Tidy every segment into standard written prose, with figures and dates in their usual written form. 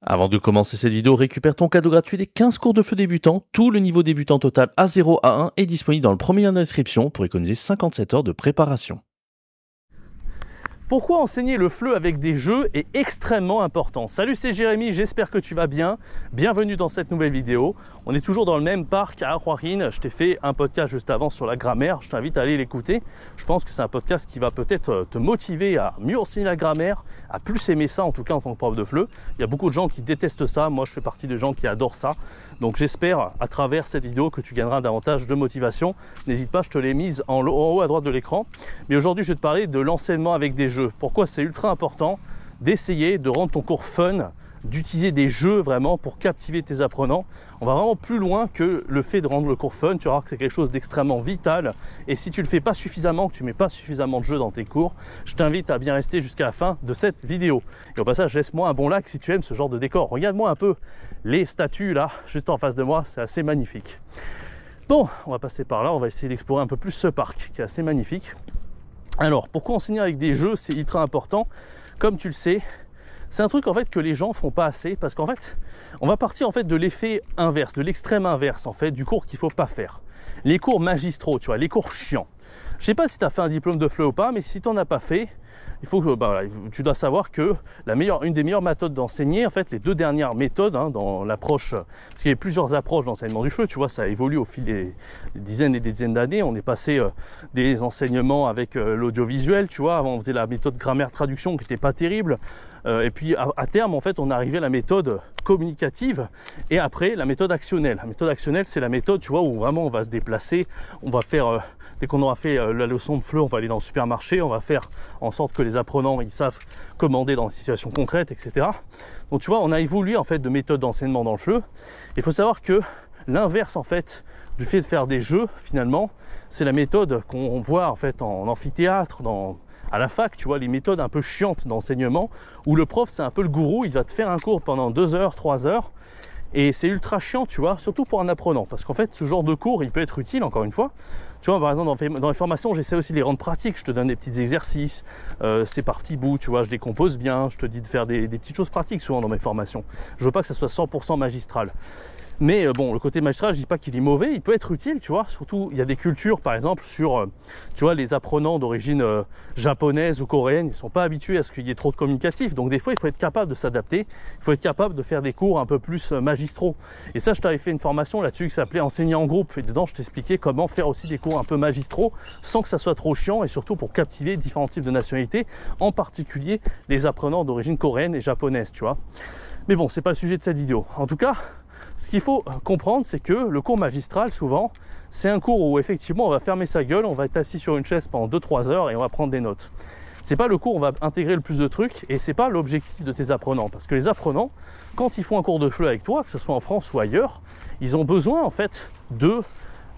Avant de commencer cette vidéo, récupère ton cadeau gratuit des 15 cours de feu débutants. Tout le niveau débutant total A0 à 1 est disponible dans le premier lien de description pour économiser 57 heures de préparation. Pourquoi enseigner le FLE avec des jeux est extrêmement important. Salut, c'est Jérémy, j'espère que tu vas bien. Bienvenue dans cette nouvelle vidéo. On est toujours dans le même parc à Huaryn. Je t'ai fait un podcast juste avant sur la grammaire. Je t'invite à aller l'écouter. Je pense que c'est un podcast qui va peut-être te motiver à mieux enseigner la grammaire, à plus aimer ça en tout cas en tant que prof de FLE. Il y a beaucoup de gens qui détestent ça. Moi, je fais partie des gens qui adorent ça. Donc j'espère à travers cette vidéo que tu gagneras davantage de motivation. N'hésite pas, je te l'ai mise en haut à droite de l'écran. Mais aujourd'hui, je vais te parler de l'enseignement avec des jeux. Pourquoi c'est ultra important d'essayer de rendre ton cours fun, d'utiliser des jeux vraiment pour captiver tes apprenants. On va vraiment plus loin que le fait de rendre le cours fun. Tu verras que c'est quelque chose d'extrêmement vital. Et si tu le fais pas suffisamment, que tu mets pas suffisamment de jeux dans tes cours, je t'invite à bien rester jusqu'à la fin de cette vidéo. Et au passage, laisse-moi un bon like si tu aimes ce genre de décor. Regarde-moi un peu les statues là, juste en face de moi, c'est assez magnifique. Bon, on va passer par là, on va essayer d'explorer un peu plus ce parc qui est assez magnifique. Alors, pourquoi enseigner avec des jeux, c'est ultra important. Comme tu le sais, c'est un truc en fait que les gens font pas assez parce qu'en fait, on va partir en fait de l'effet inverse, de l'extrême inverse en fait, du cours qu'il faut pas faire. Les cours magistraux, tu vois, les cours chiants. Je sais pas si tu as fait un diplôme de FLE ou pas, mais si tu n'en as pas fait, il faut que tu dois savoir que une des meilleures méthodes d'enseigner, en fait, les deux dernières méthodes dans l'approche, parce qu'il y a plusieurs approches d'enseignement du FLE, tu vois, ça évolue au fil des dizaines et des dizaines d'années. On est passé des enseignements avec l'audiovisuel, tu vois, avant on faisait la méthode grammaire-traduction qui n'était pas terrible. Et puis à terme, en fait, on est arrivé à la méthode communicative et après la méthode actionnelle. La méthode actionnelle, c'est la méthode, tu vois, où vraiment on va se déplacer, on va faire, dès qu'on aura fait la leçon de FLE, on va aller dans le supermarché, on va faire en sorte que les apprenants, ils savent commander dans des situations concrètes, etc. Donc tu vois, on a évolué en fait de méthode d'enseignement dans le FLE. Il faut savoir que l'inverse en fait du fait de faire des jeux, finalement, c'est la méthode qu'on voit en fait en amphithéâtre, à la fac, tu vois, les méthodes un peu chiantes d'enseignement où le prof, c'est un peu le gourou, il va te faire un cours pendant 2 heures, 3 heures et c'est ultra chiant, tu vois, surtout pour un apprenant parce qu'en fait, ce genre de cours, il peut être utile, encore une fois. Tu vois, par exemple, dans les formations, j'essaie aussi de les rendre pratiques. Je te donne des petits exercices, c'est par petits bouts, tu vois, je les compose bien, je te dis de faire des petites choses pratiques souvent dans mes formations. Je veux pas que ça soit 100% magistral. Mais bon, le côté magistral, je dis pas qu'il est mauvais, il peut être utile, tu vois. Surtout, il y a des cultures, par exemple, sur, tu vois, les apprenants d'origine japonaise ou coréenne, ils sont pas habitués à ce qu'il y ait trop de communicatif. Donc des fois, il faut être capable de s'adapter, il faut être capable de faire des cours un peu plus magistraux. Et ça, je t'avais fait une formation là-dessus qui s'appelait Enseigner en groupe. Et dedans, je t'expliquais comment faire aussi des cours un peu magistraux sans que ça soit trop chiant et surtout pour captiver différents types de nationalités, en particulier les apprenants d'origine coréenne et japonaise, tu vois. Mais bon, c'est pas le sujet de cette vidéo. En tout cas, ce qu'il faut comprendre, c'est que le cours magistral, souvent, c'est un cours où effectivement on va fermer sa gueule, on va être assis sur une chaise pendant 2-3 heures et on va prendre des notes. C'est pas le cours où on va intégrer le plus de trucs et c'est pas l'objectif de tes apprenants. Parce que les apprenants, quand ils font un cours de FLE avec toi, que ce soit en France ou ailleurs, ils ont besoin en fait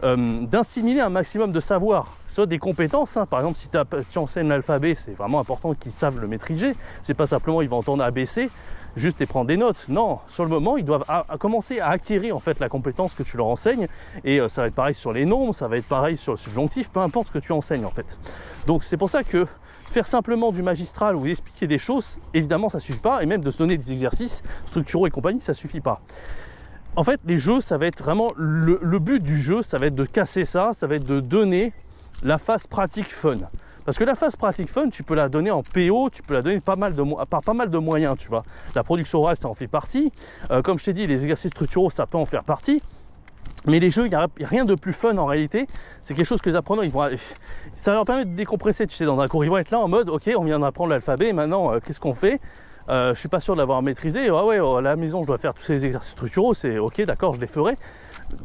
d'assimiler un maximum de savoir, soit des compétences, hein. Par exemple, si tu enseignes l'alphabet, c'est vraiment important qu'ils savent le maîtriser. C'est pas simplement ils vont entendre ABC juste et prendre des notes. Non, sur le moment, ils doivent commencer à acquérir en fait la compétence que tu leur enseignes. Et ça va être pareil sur les nombres, ça va être pareil sur le subjonctif, peu importe ce que tu enseignes en fait. Donc c'est pour ça que faire simplement du magistral ou expliquer des choses, évidemment, ça suffit pas. Et même de se donner des exercices structuraux et compagnie, ça suffit pas. En fait, les jeux, ça va être vraiment le but du jeu, ça va être de casser ça, ça va être de donner la phase pratique fun. Parce que la phase pratique fun, tu peux la donner en PO, tu peux la donner par pas mal de moyens, tu vois. La production orale, ça en fait partie. Comme je t'ai dit, les exercices structuraux, ça peut en faire partie. Mais les jeux, il n'y a rien de plus fun en réalité. C'est quelque chose que les apprenants, ça leur permet de décompresser, tu sais, dans un cours. Ils vont être là en mode, ok, on vient d'apprendre l'alphabet, maintenant, qu'est-ce qu'on fait ? Je suis pas sûr de l'avoir maîtrisé. Ah ouais, à la maison, je dois faire tous ces exercices structuraux. C'est ok, d'accord, je les ferai.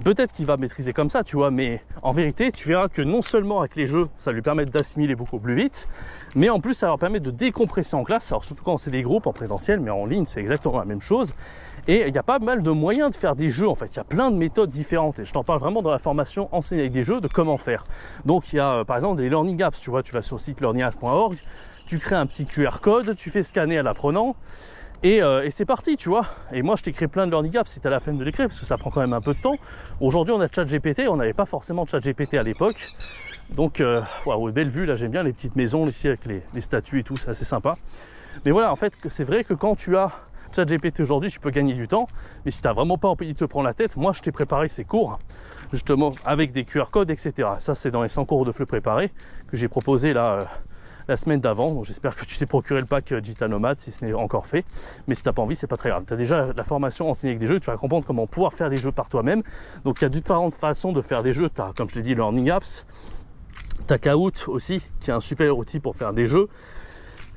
Peut-être qu'il va maîtriser comme ça, tu vois, mais en vérité, tu verras que non seulement avec les jeux, ça lui permet d'assimiler beaucoup plus vite, mais en plus, ça leur permet de décompresser en classe. Alors surtout quand c'est des groupes en présentiel, mais en ligne, c'est exactement la même chose. Et il y a pas mal de moyens de faire des jeux, en fait. Il y a plein de méthodes différentes. Et je t'en parle vraiment dans la formation Enseigner avec des jeux, de comment faire. Donc, il y a, par exemple, des learning apps. Tu vois, tu vas sur le site learningapps.org, tu crées un petit QR code, tu fais scanner à l'apprenant. Et c'est parti, tu vois. Et moi, je t'ai créé plein de learning apps si tu as la flemme de les créer, parce que ça prend quand même un peu de temps. Aujourd'hui, on a ChatGPT, on n'avait pas forcément ChatGPT à l'époque. Donc, waouh, belle vue, là, j'aime bien les petites maisons ici avec les statues et tout, c'est assez sympa. Mais voilà, en fait, c'est vrai que quand tu as ChatGPT aujourd'hui, tu peux gagner du temps, mais si tu n'as vraiment pas envie de te prendre la tête, moi je t'ai préparé ces cours, justement avec des QR codes, etc. Ça, c'est dans les 100 cours de FLE préparés que j'ai proposé là la semaine d'avant. Donc j'espère que tu t'es procuré le pack Digital Nomad si ce n'est encore fait. Mais si tu n'as pas envie, c'est pas très grave. Tu as déjà la formation enseignée avec des jeux, tu vas comprendre comment pouvoir faire des jeux par toi-même. Donc il y a différentes façons de faire des jeux. Tu as, comme je l'ai dit, Learning Apps. Tu as Kahoot aussi, qui est un super outil pour faire des jeux.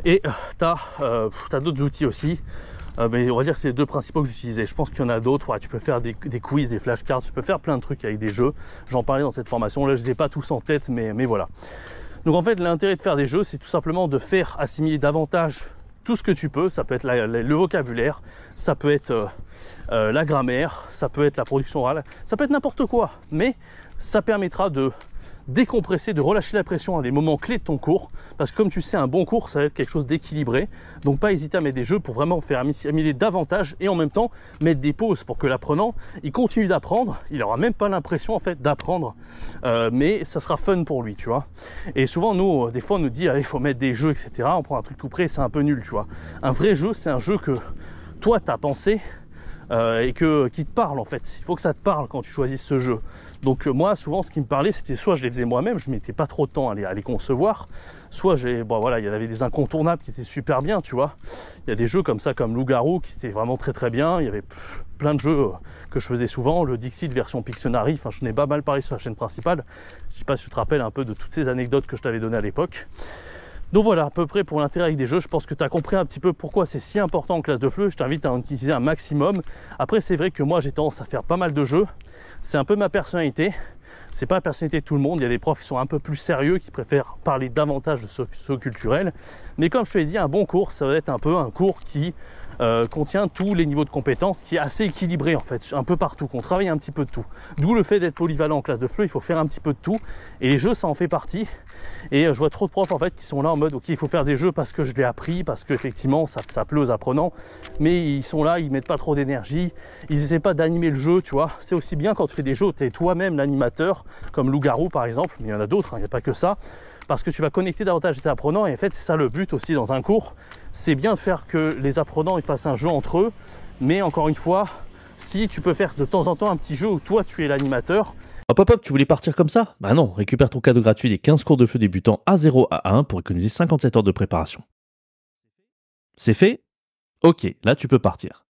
Et tu as d'autres outils aussi. Mais on va dire que c'est les deux principaux que j'utilisais. Je pense qu'il y en a d'autres. Ouais, tu peux faire des quiz, des flashcards, tu peux faire plein de trucs avec des jeux. J'en parlais dans cette formation. Là, je ne les ai pas tous en tête, mais voilà. Donc en fait, l'intérêt de faire des jeux, c'est tout simplement de faire assimiler davantage tout ce que tu peux. Ça peut être le vocabulaire, ça peut être la grammaire, ça peut être la production orale, ça peut être n'importe quoi. Mais ça permettra de décompresser, de relâcher la pression à des moments clés de ton cours, parce que comme tu sais, un bon cours, ça va être quelque chose d'équilibré. Donc pas hésiter à mettre des jeux pour vraiment faire assimiler davantage et en même temps mettre des pauses pour que l'apprenant il continue d'apprendre. Il n'aura même pas l'impression en fait d'apprendre, mais ça sera fun pour lui, tu vois. Et souvent nous, des fois on nous dit allez, il faut mettre des jeux, etc. On prend un truc tout prêt, c'est un peu nul, tu vois. Un vrai jeu, c'est un jeu que toi tu as pensé et qui te parle en fait. Il faut que ça te parle quand tu choisis ce jeu. Donc moi souvent ce qui me parlait, c'était soit je les faisais moi-même, je mettais pas trop de temps à les concevoir, soit voilà, il y avait des incontournables qui étaient super bien, tu vois. Il y a des jeux comme ça, comme Loup-garou, qui étaient vraiment très très bien. Il y avait plein de jeux que je faisais souvent, le Dixit version Pictionary, enfin je n'ai pas mal parlé sur la chaîne principale. Je sais pas si tu te rappelles un peu de toutes ces anecdotes que je t'avais données à l'époque. Donc voilà, à peu près pour l'intérêt avec des jeux. Je pense que tu as compris un petit peu pourquoi c'est si important en classe de FLE. Je t'invite à en utiliser un maximum. Après, c'est vrai que moi, j'ai tendance à faire pas mal de jeux. C'est un peu ma personnalité. C'est pas la personnalité de tout le monde. Il y a des profs qui sont un peu plus sérieux, qui préfèrent parler davantage de ce culturel. Mais comme je te l'ai dit, un bon cours, ça va être un peu un cours qui contient tous les niveaux de compétences, qui est assez équilibré en fait, un peu partout, qu'on travaille un petit peu de tout. D'où le fait d'être polyvalent en classe de FLE, il faut faire un petit peu de tout. Et les jeux, ça en fait partie. Et je vois trop de profs en fait qui sont là en mode ok, il faut faire des jeux parce que je l'ai appris, parce qu'effectivement ça plaît aux apprenants, mais ils sont là, ils mettent pas trop d'énergie, ils essaient pas d'animer le jeu, tu vois. C'est aussi bien quand tu fais des jeux où tu es toi-même l'animateur, comme Loup-garou par exemple, mais il y en a d'autres, il n'y a pas que ça, parce que tu vas connecter davantage tes apprenants. Et en fait c'est ça le but aussi dans un cours, c'est bien de faire que les apprenants ils fassent un jeu entre eux, mais encore une fois, si tu peux faire de temps en temps un petit jeu où toi tu es l'animateur. Hop hop hop, tu voulais partir comme ça? Bah non, récupère ton cadeau gratuit des 15 cours de FLE débutants A0 à 1 pour économiser 57 heures de préparation. C'est fait? Ok, là tu peux partir.